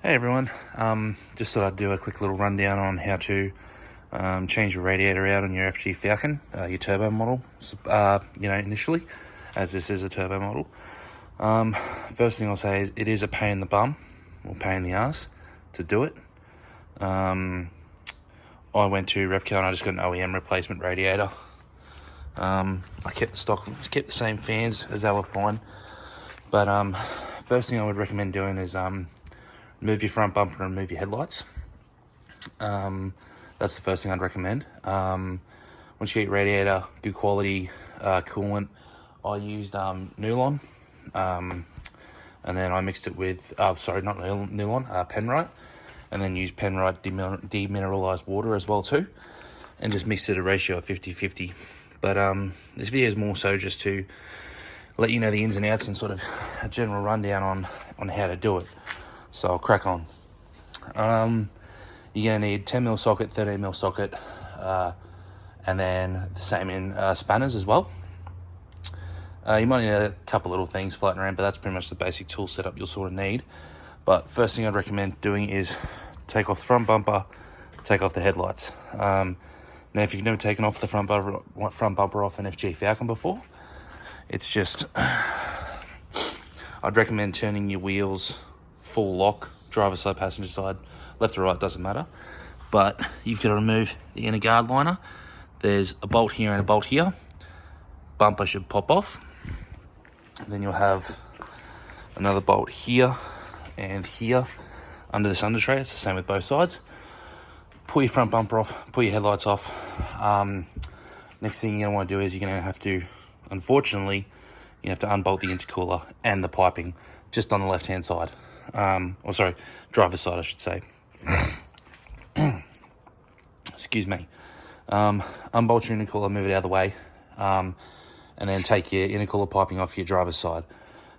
Hey everyone, just thought I'd do a quick little rundown on how to change your radiator out on your FG Falcon, your turbo model, initially, as this is a turbo model. First thing I'll say is it is a pain in the bum, or pain in the ass, to do it. I went to Repco and I just got an OEM replacement radiator. I kept the same fans as they were fine, but first thing I would recommend doing is move your front bumper and move your headlights. That's the first thing I'd recommend. Once you get your radiator, good quality coolant. I used Nylon, and then I mixed it with, Penrite, and then used Penrite demineralized water as well too, and just mixed it a ratio of 50-50. But this video is more so just to let you know the ins and outs and sort of a general rundown on how to do it. So I'll crack on. You're going to need 10mm socket, 13mm socket, and then the same in spanners as well. You might need a couple little things floating around, but that's pretty much the basic tool setup you'll sort of need. But first thing I'd recommend doing is take off the front bumper, take off the headlights. Now, if you've never taken off the front bumper off an FG Falcon before, it's just, I'd recommend turning your wheels full lock, driver side, passenger side, left or right, doesn't matter. But you've got to remove the inner guard liner. There's a bolt here and a bolt here. Bumper should pop off. Then you'll have another bolt here and here under this under tray. It's the same with both sides. Pull your front bumper off, pull your headlights off. Next thing you're going to want to do is you're going to have to, unfortunately, you have to unbolt the intercooler and the piping just on the left-hand side. Driver's side, I should say. Excuse me. Unbolt your intercooler, move it out of the way, and then take your intercooler piping off your driver's side.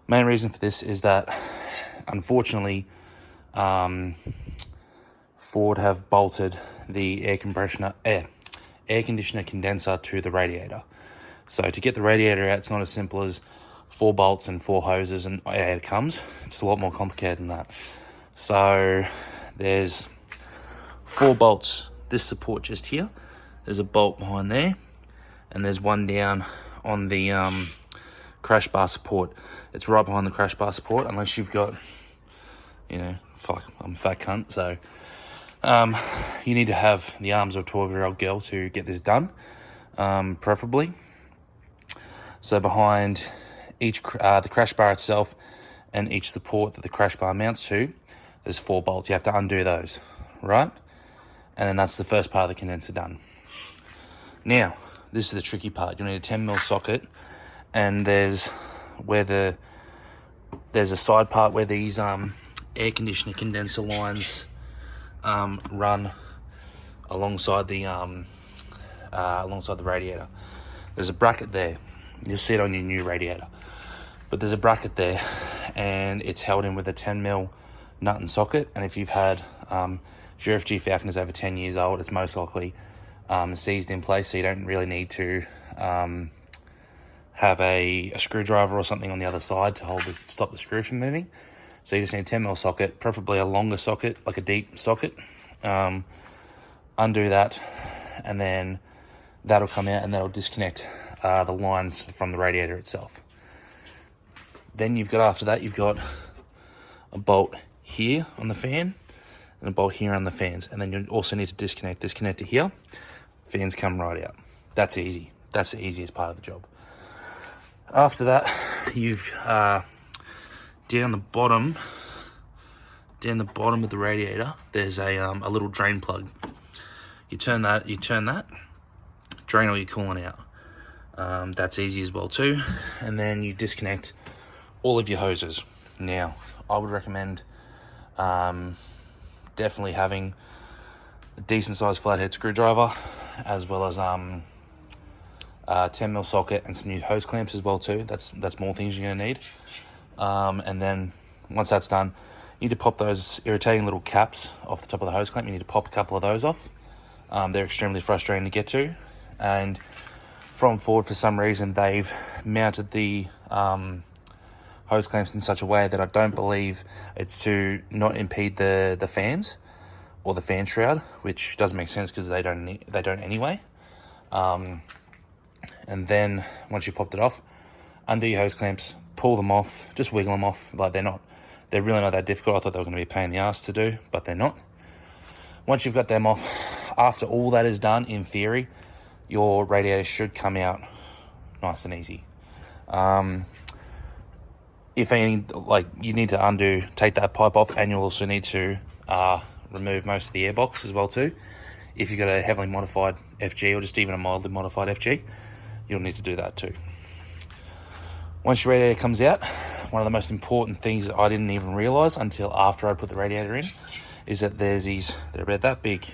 Main reason for this is that, unfortunately, Ford have bolted the air conditioner condenser to the radiator. So to get the radiator out, it's not as simple as 4 bolts and 4 hoses and out it comes. It's a lot more complicated than that. So there's 4 bolts, this support just here, there's a bolt behind there, and there's one down on the crash bar support. It's right behind the crash bar support, unless you've got, I'm a fat cunt, so you need to have the arms of a 12-year-old girl to get this done, preferably. So behind each the crash bar itself and each support that the crash bar mounts to, there's 4 bolts. You have to undo those, right? And then that's the first part of the condenser done. Now, this is the tricky part. You'll need a 10mm socket, and there's a side part where these air conditioner condenser lines run alongside the radiator. There's a bracket there. You'll see it on your new radiator. But there's a bracket there, and it's held in with a 10mm nut and socket. And if you've had, if your FG Falcon is over 10 years old, it's most likely seized in place, so you don't really need to have a screwdriver or something on the other side to stop the screw from moving. So you just need a 10mm socket, preferably a longer socket, like a deep socket. Undo that, and then that'll come out and that'll disconnect the lines from the radiator itself. Then after that you've got a bolt here on the fan and a bolt here on the fans, and then you also need to disconnect this connector here. Fans come right out. That's easy. That's the easiest part of the job. After that, you've down the bottom of the radiator, there's a little drain plug. You turn that, drain all your coolant out. That's easy as well too. And then you disconnect all of your hoses. Now, I would recommend definitely having a decent sized flathead screwdriver, as well as 10mm socket and some new hose clamps as well too. That's more things you're gonna need. And then once that's done, you need to pop those irritating little caps off the top of the hose clamp. You need to pop a couple of those off. They're extremely frustrating to get to. And from Ford, for some reason, they've mounted the hose clamps in such a way that I don't believe it's to not impede the fans or the fan shroud, which doesn't make sense because they don't anyway. And then once you popped it off, undo your hose clamps, pull them off, just wiggle them off. Like they're really not that difficult. I thought they were going to be a pain in the ass to do, but they're not. Once you've got them off, after all that is done, in theory, your radiator should come out nice and easy. If any, like, you need to take that pipe off, and you'll also need to remove most of the air box as well too. If you've got a heavily modified FG or just even a mildly modified FG, you'll need to do that too. Once your radiator comes out, one of the most important things that I didn't even realise until after I put the radiator in is that they're about that big.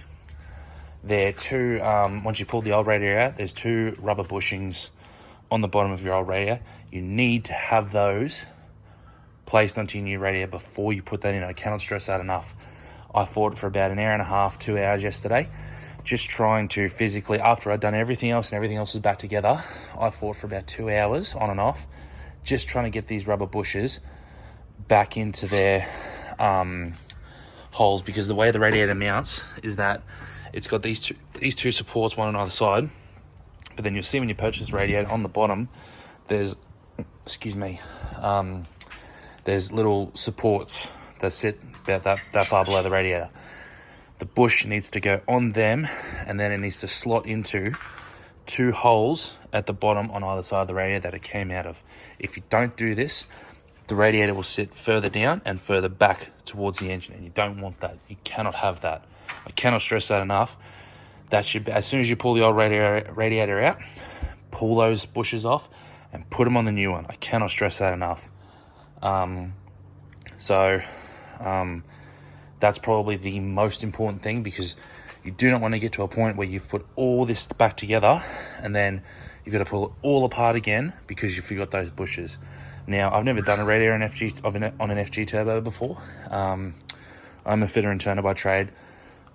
They're two, once you pull the old radiator out, there's two rubber bushings on the bottom of your old radiator. You need to have those placed onto your new radiator before you put that in. I cannot stress that enough. I fought for about an hour and a half, 2 hours yesterday, just trying to physically, after I'd done everything else and everything else was back together, I fought for about 2 hours on and off, just trying to get these rubber bushes back into their holes, because the way the radiator mounts is that it's got these two supports, one on either side, but then you'll see when you purchase the radiator on the bottom, there's little supports that sit about that far below the radiator. The bush needs to go on them, and then it needs to slot into two holes at the bottom on either side of the radiator that it came out of. If you don't do this, the radiator will sit further down and further back towards the engine, and you don't want that. You cannot have that. I cannot stress that enough. That should be, as soon as you pull the old radiator out, pull those bushes off and put them on the new one. I cannot stress that enough. That's probably the most important thing, because you do not want to get to a point where you've put all this back together and then you've got to pull it all apart again because you forgot those bushes. Now, I've never done a radiator on an FG turbo before. I'm a fitter and turner by trade.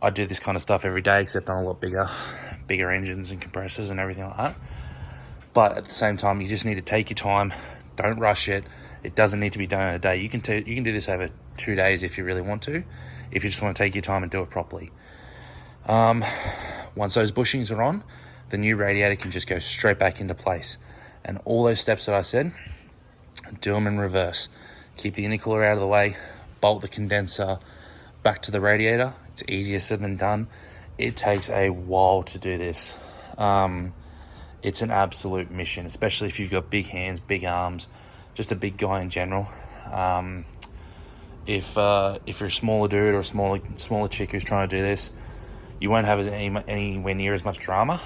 I do this kind of stuff every day, except on a lot bigger engines and compressors and everything like that. But at the same time, you just need to take your time. Don't rush it. It doesn't need to be done in a day. You can do this over 2 days if you really want to, if you just want to take your time and do it properly. Once those bushings are on, the new radiator can just go straight back into place. And all those steps that I said, do them in reverse. Keep the intercooler out of the way, bolt the condenser back to the radiator. It's easier said than done. It takes a while to do this. It's an absolute mission, especially if you've got big hands, big arms, just a big guy in general. If you're a smaller dude or a smaller chick who's trying to do this, you won't have anywhere near as much drama.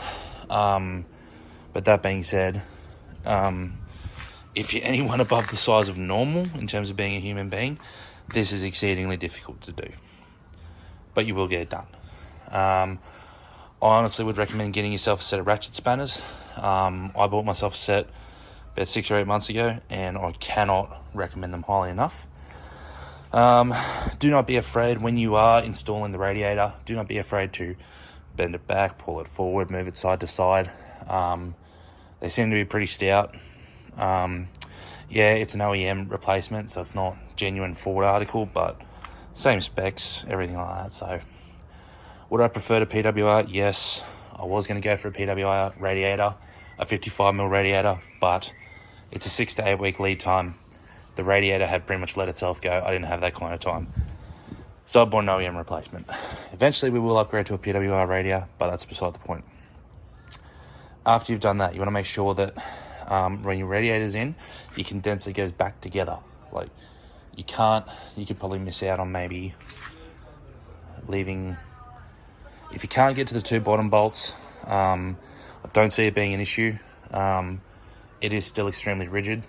But that being said, if you're anyone above the size of normal in terms of being a human being, this is exceedingly difficult to do. But you will get it done. I honestly would recommend getting yourself a set of ratchet spanners. I bought myself a set about 6 or 8 months ago, and I cannot recommend them highly enough. Do not be afraid when you are installing the radiator. Do not be afraid to bend it back, pull it forward, move it side to side. They seem to be pretty stout. It's an OEM replacement, so it's not genuine Ford article, but same specs, everything like that. So would I prefer to PWR? Yes, I was going to go for a PWR radiator, a 55mm radiator, but it's a 6 to 8 week lead time. The radiator had pretty much let itself go. I didn't have that kind of time. So I bought an OEM replacement. Eventually we will upgrade to a PWR radiator, but that's beside the point. After you've done that, you want to make sure that when your radiator's in, your condenser goes back together. Like, you could probably miss out on maybe leaving. If you can't get to the two bottom bolts, I don't see it being an issue. It is still extremely rigid.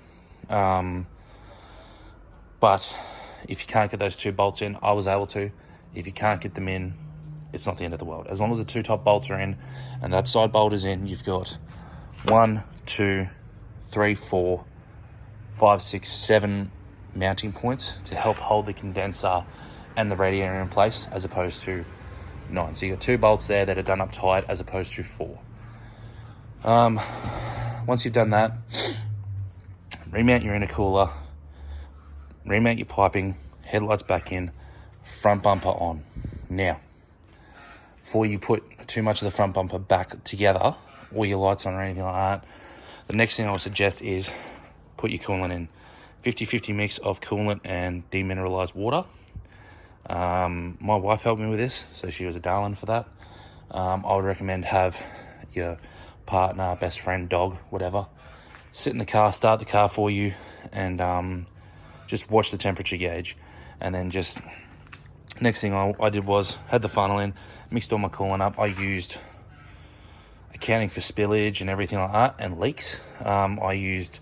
But if you can't get those two bolts in, I was able to. If you can't get them in, it's not the end of the world. As long as the two top bolts are in and that side bolt is in, you've got 1, 2, 3, 4, 5, 6, 7 mounting points to help hold the condenser and the radiator in place, as opposed to 9. So you've got 2 bolts there that are done up tight as opposed to 4. Once you've done that, remount your intercooler, remount your piping, headlights back in, front bumper on. Now, before you put too much of the front bumper back together, or your lights on or anything like that, the next thing I would suggest is put your coolant in. 50-50 mix of coolant and demineralized water. My wife helped me with this, so she was a darling for that. I would recommend have your partner, best friend, dog, whatever, sit in the car, start the car for you, and just watch the temperature gauge. And then just next thing I did was had the funnel in, mixed all my coolant up. I used, accounting for spillage and everything like that and leaks, I used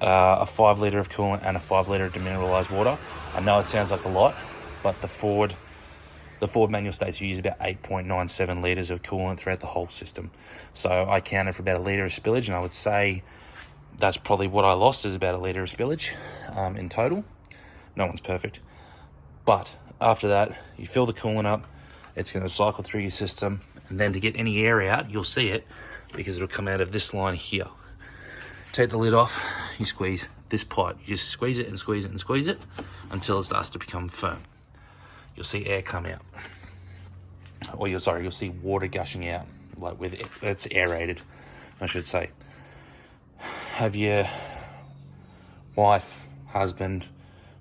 a 5 litre of coolant and a 5 litre of demineralized water. I know it sounds like a lot, but the Ford manual states you use about 8.97 litres of coolant throughout the whole system. So I counted for about a litre of spillage, and I would say that's probably what I lost, is about a litre of spillage in total. No one's perfect. But after that, you fill the coolant up, it's going to cycle through your system, and then to get any air out, you'll see it because it'll come out of this line here. Take the lid off, you squeeze this pipe. You just squeeze it and squeeze it and squeeze it until it starts to become firm. You'll see air come out. Or you'll see water gushing out, like with it. It's aerated, I should say. Have your wife, husband,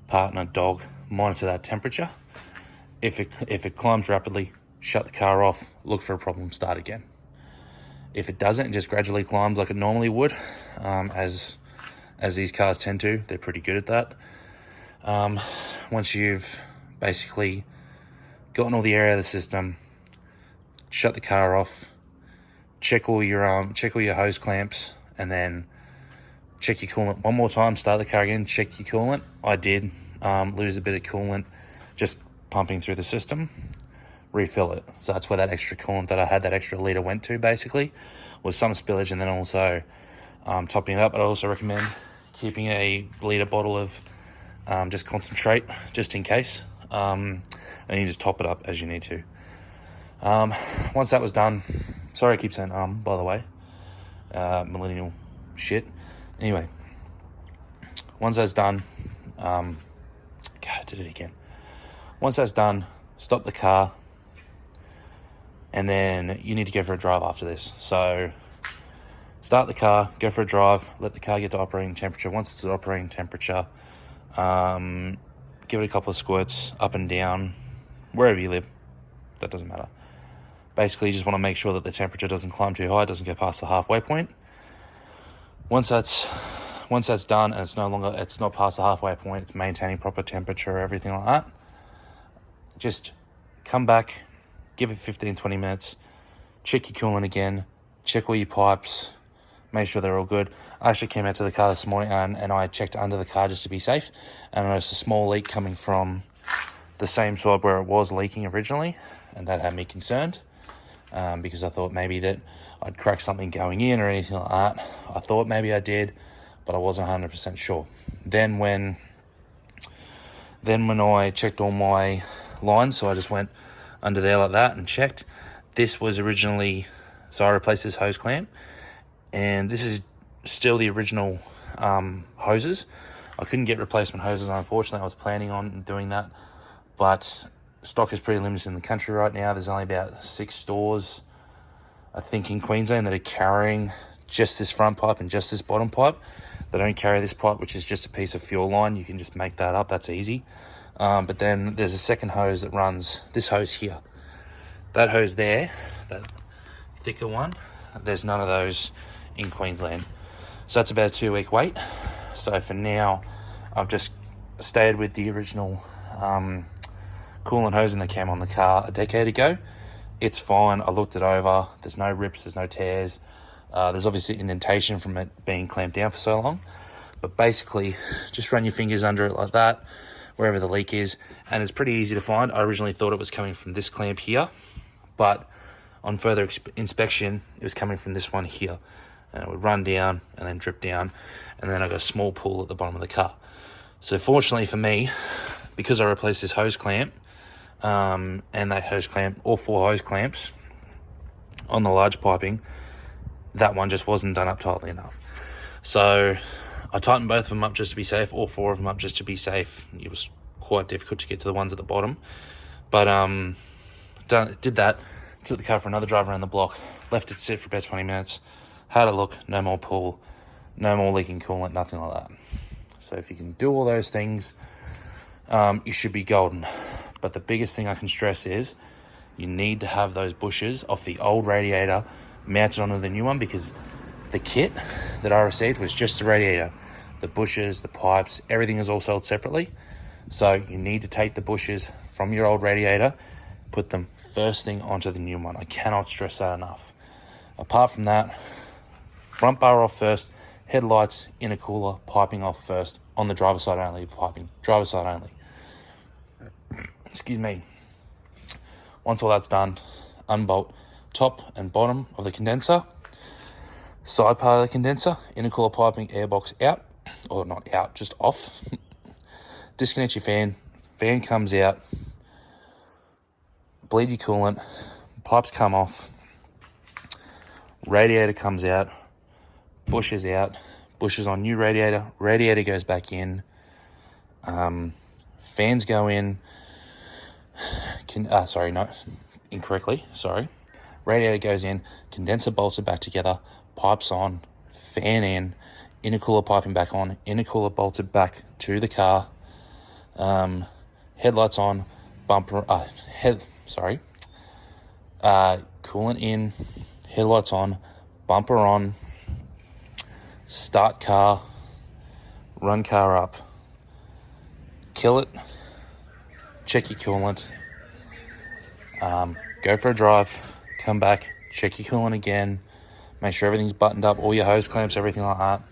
partner, dog monitor that temperature. If it climbs rapidly, shut the car off, look for a problem, start again. If it doesn't, it just gradually climbs like it normally would, as these cars tend to. They're pretty good at that. Once you've basically gotten all the air out of the system, shut the car off, check all your hose clamps, and then check your coolant one more time. Start the car again, check your coolant. I did lose a bit of coolant just pumping through the system. Refill it. So that's where that extra coolant that I had, that extra litre, went to, basically, was some spillage, and then also topping it up. I'd also recommend keeping a litre bottle of just concentrate, just in case, and you just top it up as you need to. Once that was done, sorry I keep saying by the way, millennial shit. Anyway, once that's done, God, I did it again. Once that's done, stop the car, and then you need to go for a drive after this. So start the car, go for a drive, let the car get to operating temperature. Once it's at operating temperature, give it a couple of squirts up and down, wherever you live, that doesn't matter. Basically, you just want to make sure that the temperature doesn't climb too high, doesn't go past the halfway point. Once that's done and it's not past the halfway point, it's maintaining proper temperature, everything like that, just come back, give it 15-20 minutes, check your coolant again, check all your pipes, make sure they're all good. I actually came out to the car this morning and I checked under the car just to be safe, and I noticed a small leak coming from the same side where it was leaking originally, and that had me concerned, because I thought maybe that I'd cracked something going in or anything like that. I thought maybe I did, but I wasn't 100% sure. Then when I checked all my lines, so I just went under there like that and checked. This was originally, so I replaced this hose clamp, and this is still the original hoses. I couldn't get replacement hoses, unfortunately. I was planning on doing that, but stock is pretty limited in the country right now. There's only about 6 stores, I think, in Queensland that are carrying just this front pipe and just this bottom pipe. They don't carry this pipe, which is just a piece of fuel line. You can just make that up, that's easy. But then there's a second hose that runs this hose here. That hose there, that thicker one, there's none of those in Queensland. So that's about a 2-week wait. So for now, I've just stayed with the original coolant hosing that came on the car a decade ago. It's fine. I looked it over. There's no rips, there's no tears. There's obviously indentation from it being clamped down for so long. But basically, just run your fingers under it like that, wherever the leak is, and it's pretty easy to find. I originally thought it was coming from this clamp here, but on further inspection, it was coming from this one here. And it would run down and then drip down, and then I got a small pool at the bottom of the car. So fortunately for me, because I replaced this hose clamp, and that hose clamp, all 4 hose clamps on the large piping, that one just wasn't done up tightly enough. So I tightened both of them up just to be safe, all 4 of them up just to be safe. It was quite difficult to get to the ones at the bottom, but did that, took the car for another drive around the block, left it sit for about 20 minutes, had a look, no more pull, no more leaking coolant, nothing like that. So if you can do all those things, you should be golden. But the biggest thing I can stress is you need to have those bushes off the old radiator mounted onto the new one, because the kit that I received was just the radiator. The bushes, the pipes, everything is all sold separately. So you need to take the bushes from your old radiator, put them first thing onto the new one. I cannot stress that enough. Apart from that, front bar off first, headlights, intercooler, piping off first, on the driver's side only, piping, driver's side only. Excuse me. Once all that's done, unbolt top and bottom of the condenser, side part of the condenser, intercooler piping, airbox out, or not out, just off. Disconnect your fan comes out, bleed your coolant, pipes come off, radiator comes out, bushes out, bushes on new radiator goes back in, fans go in, radiator goes in, condenser bolts are back together, pipes on, fan in, intercooler piping back on, intercooler bolted back to the car, headlights on, coolant in, headlights on, bumper on, start car, run car up, kill it, check your coolant, go for a drive, come back, check your coolant again, make sure everything's buttoned up, all your hose clamps, everything like that.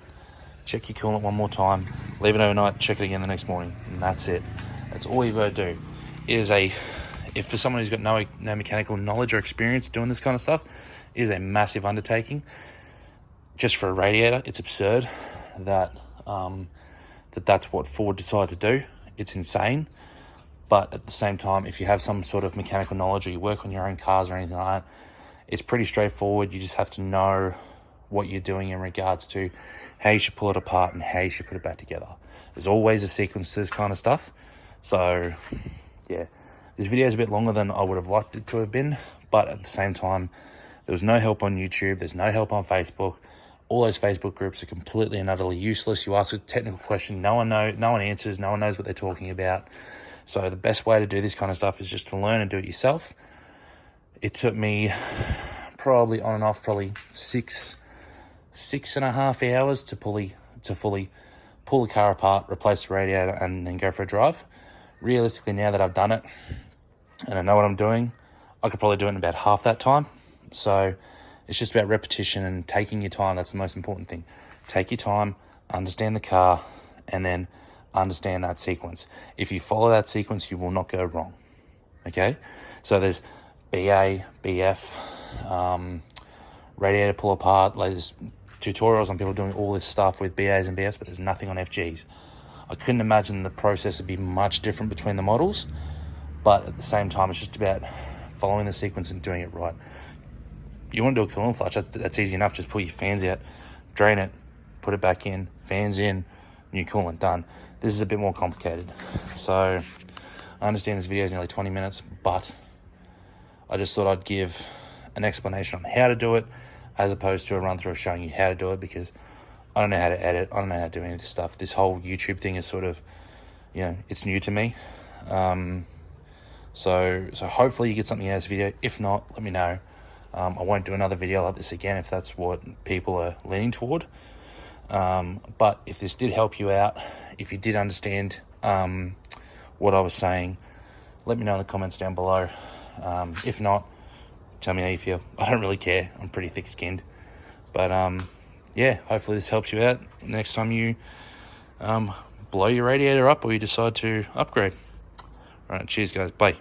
Check your coolant one more time, leave it overnight, check it again the next morning, and that's it. That's all you've got to do. If for someone who's got no mechanical knowledge or experience doing this kind of stuff, it is a massive undertaking. Just for a radiator, it's absurd that that's what Ford decided to do. It's insane. But at the same time, if you have some sort of mechanical knowledge or you work on your own cars or anything like that, it's pretty straightforward. You just have to know what you're doing in regards to how you should pull it apart and how you should put it back together. There's always a sequence to this kind of stuff. So, yeah, this video is a bit longer than I would have liked it to have been, but at the same time, there was no help on YouTube. There's no help on Facebook. All those Facebook groups are completely and utterly useless. You ask a technical question, no one answers, no one knows what they're talking about. So the best way to do this kind of stuff is just to learn and do it yourself. It took me probably on and off, probably 6.5 hours to fully pull the car apart, replace the radiator, and then go for a drive. Realistically, now that I've done it and I know what I'm doing, I could probably do it in about half that time. So it's just about repetition and taking your time. That's the most important thing. Take your time, understand the car, and then understand that sequence. If you follow that sequence, you will not go wrong. Okay? So there's BA, BF, radiator pull apart. There's tutorials on people doing all this stuff with BAs and BFs, but there's nothing on FGs. I couldn't imagine the process would be much different between the models, but at the same time, it's just about following the sequence and doing it right. You want to do a coolant flush, that's easy enough. Just pull your fans out, drain it, put it back in, fans in, new coolant, done. This is a bit more complicated. So I understand this video is nearly 20 minutes, but I just thought I'd give an explanation on how to do it as opposed to a run through of showing you how to do it, because I don't know how to edit. I don't know how to do any of this stuff. This whole YouTube thing is sort of, it's new to me. So hopefully you get something out of this video. If not, let me know. I won't do another video like this again if that's what people are leaning toward. But if this did help you out, if you did understand what I was saying, let me know in the comments down below. If not, tell me how you feel. I don't really care. I'm pretty thick-skinned. But yeah, hopefully this helps you out next time you blow your radiator up or you decide to upgrade. All right, cheers guys. Bye.